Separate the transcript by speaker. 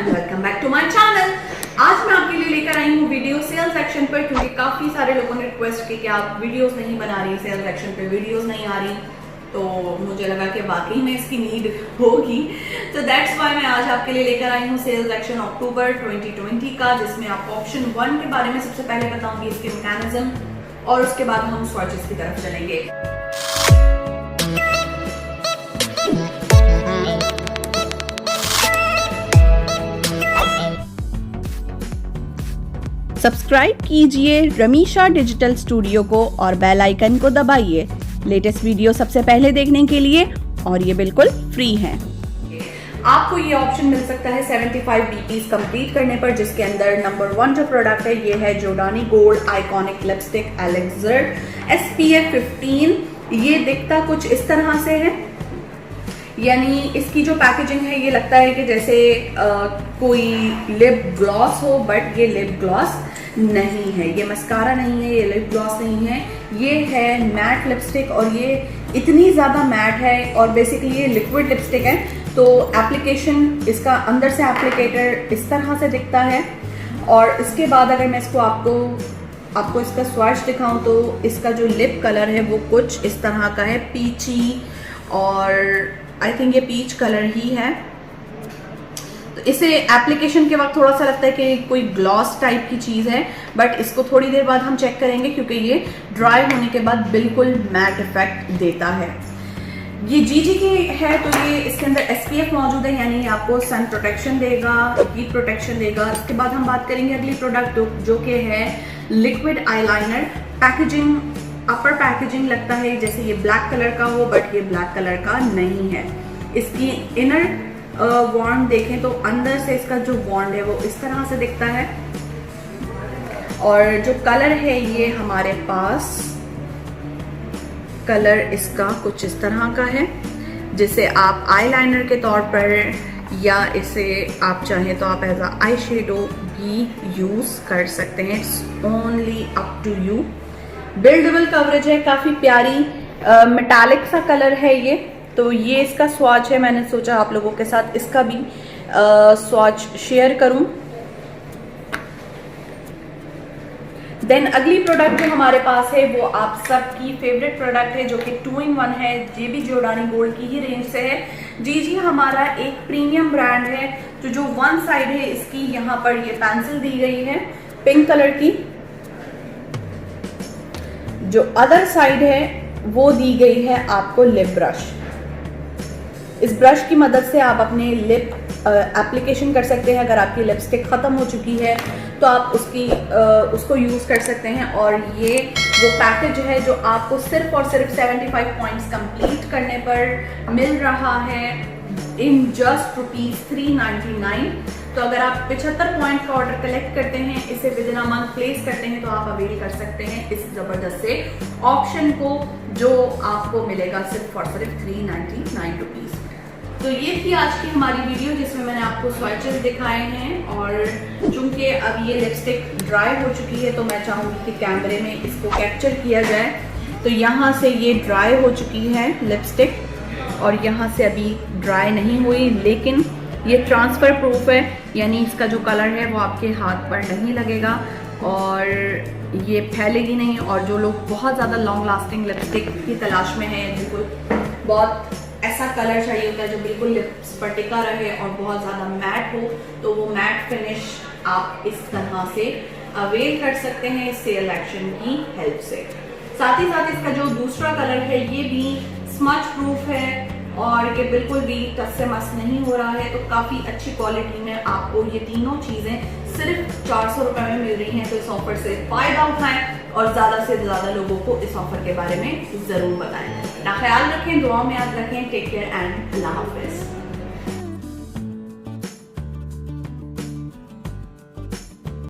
Speaker 1: Welcome back to my channel. आज मैं आपके लिए लेकर आई हूँ वीडियो सेल सेक्शन पर, क्योंकि काफी सारे लोगों ने रिक्वेस्ट की कि आप वीडियोस नहीं बना रही, सेल सेक्शन पे वीडियोस नहीं आ रही, तो मुझे लगा कि वाकई में इसकी नीड होगी। तो दैट्स व्हाई मैं आज आपके लिए लेकर आई हूँ सेल सेक्शन अक्टूबर 2020 का, जिसमें आपको ऑप्शन 1 के बारे में सबसे पहले बताऊंगी, इसके मैकेनिज्म, और उसके बाद हम स्वॉचेस की तरफ चलेंगे।
Speaker 2: सब्सक्राइब कीजिए रमीशा डिजिटल स्टूडियो को और बेल आइकन को दबाइए लेटेस्ट वीडियो सबसे पहले देखने के लिए, और ये बिल्कुल फ्री है।
Speaker 1: आपको ये ऑप्शन मिल सकता है 75 BPs कंप्लीट करने पर, जिसके अंदर नंबर 1 जो प्रोडक्ट है ये है Giordani gold iconic lipstick elixir SPF 15। ये दिखता कुछ इस तरह से है, यानी इसकी जो पैकेजिंग है ये लगता है कि जैसे कोई लिप ग्लॉस हो, बट ये लिप ग्लॉस नहीं है, ये मस्कारा नहीं है, ये लिप ग्लॉस नहीं है, ये है मैट लिपस्टिक। और ये इतनी ज़्यादा मैट है और बेसिकली ये लिक्विड लिपस्टिक है, तो एप्लीकेशन इसका अंदर से एप्लीकेटर इस तरह से दिखता है। और इसके बाद अगर मैं इसको आपको इसका स्वॉच दिखाऊं तो इसका जो लिप कलर है वो कुछ इस तरह का है, पीची, और आई थिंक ये पीच कलर ही है। तो इसे एप्लीकेशन के वक्त थोड़ा सा लगता है कि कोई ग्लॉस टाइप की चीज़ है, बट इसको थोड़ी देर बाद हम चेक करेंगे, क्योंकि ये ड्राई होने के बाद बिल्कुल मैट इफेक्ट देता है। ये जीजी की है, तो ये इसके अंदर SPF मौजूद है, यानी आपको सन प्रोटेक्शन देगा, हीट प्रोटेक्शन देगा। इसके बाद हम बात करेंगे अगली प्रोडक्ट जो कि है लिक्विड आईलाइनर। पैकेजिंग, अपर पैकेजिंग लगता है जैसे ये ब्लैक कलर का हो, बट ये ब्लैक कलर का नहीं है। इसकी इनर वॉन्ड देखें तो अंदर से इसका जो वॉन्ड है वो इस तरह से दिखता है, और जो कलर है ये हमारे पास कलर इसका कुछ इस तरह का है, जिसे आप आईलाइनर के तौर पर या इसे आप चाहें तो आप एज अ आई शेडो भी यूज कर सकते हैं। It's only up to you. Buildable coverage है, काफी प्यारी मेटालिक सा कलर है ये। तो ये इसका स्वॉच है, मैंने सोचा आप लोगों के साथ इसका भी स्वॉच शेयर करूं। देन अगली प्रोडक्ट जो हमारे पास है वो आप सबकी फेवरेट प्रोडक्ट है, जो कि 2-in-1 है। ये भी जोडानी गोल्ड की ही रेंज से है। जी हमारा एक प्रीमियम ब्रांड है। तो जो वन साइड है इसकी यहाँ पर ये पेंसिल दी गई है पिंक कलर की, जो अदर साइड है वो दी गई है आपको लिप ब्रश। इस ब्रश की मदद से आप अपने लिप एप्लीकेशन कर सकते हैं। अगर आपकी लिपस्टिक ख़त्म हो चुकी है तो आप उसको यूज़ कर सकते हैं। और ये वो पैकेज है जो आपको सिर्फ और सिर्फ 75 पॉइंट्स कंप्लीट करने पर मिल रहा है इन जस्ट ₹399। तो अगर आप 75 पॉइंट का ऑर्डर कलेक्ट करते हैं, इसे with in a month place करते हैं, तो आप अवेल कर सकते हैं इस जबरदस्त से ऑप्शन को, जो आपको मिलेगा सिर्फ और सिर्फ ₹399। तो ये थी आज की हमारी वीडियो, जिसमें मैंने आपको स्वॉचेस दिखाए हैं। और चूंकि अब ये लिपस्टिक ड्राई हो चुकी है, तो मैं चाहूँगी कि कैमरे में इसको कैप्चर किया जाए। तो यहाँ से ये ड्राई हो चुकी है लिपस्टिक, और यहाँ से अभी ड्राई नहीं हुई, लेकिन ये ट्रांसफ़र प्रूफ है, यानी इसका जो कलर है वो आपके हाथ पर नहीं लगेगा और ये फैलेगी नहीं। और जो लोग बहुत ज़्यादा लॉन्ग लास्टिंग लिपस्टिक की तलाश में हैं, जिनको बहुत ऐसा कलर चाहिए होता है जो बिल्कुल लिप्स पर टिका रहे और बहुत ज़्यादा मैट हो, तो वो मैट फिनिश आप इस तरह से अवेल कर सकते हैं इस सेल एक्शन की हेल्प से। साथ ही साथ इसका जो दूसरा कलर है ये भी स्मच प्रूफ है, और ये बिल्कुल भी टच से मस नहीं हो रहा है। तो काफ़ी अच्छी क्वालिटी में आपको ये तीनों चीज़ें सिर्फ 400 रुपये में मिल रही हैं। तो इस ऑफर से फ़ायदा उठाएं और ज़्यादा से ज़्यादा लोगों को इस ऑफर के बारे में ज़रूर बताएं। अपना ख्याल रखें, दुआ में याद रखें। टेक केयर एंड अल्लाह हाफिज़।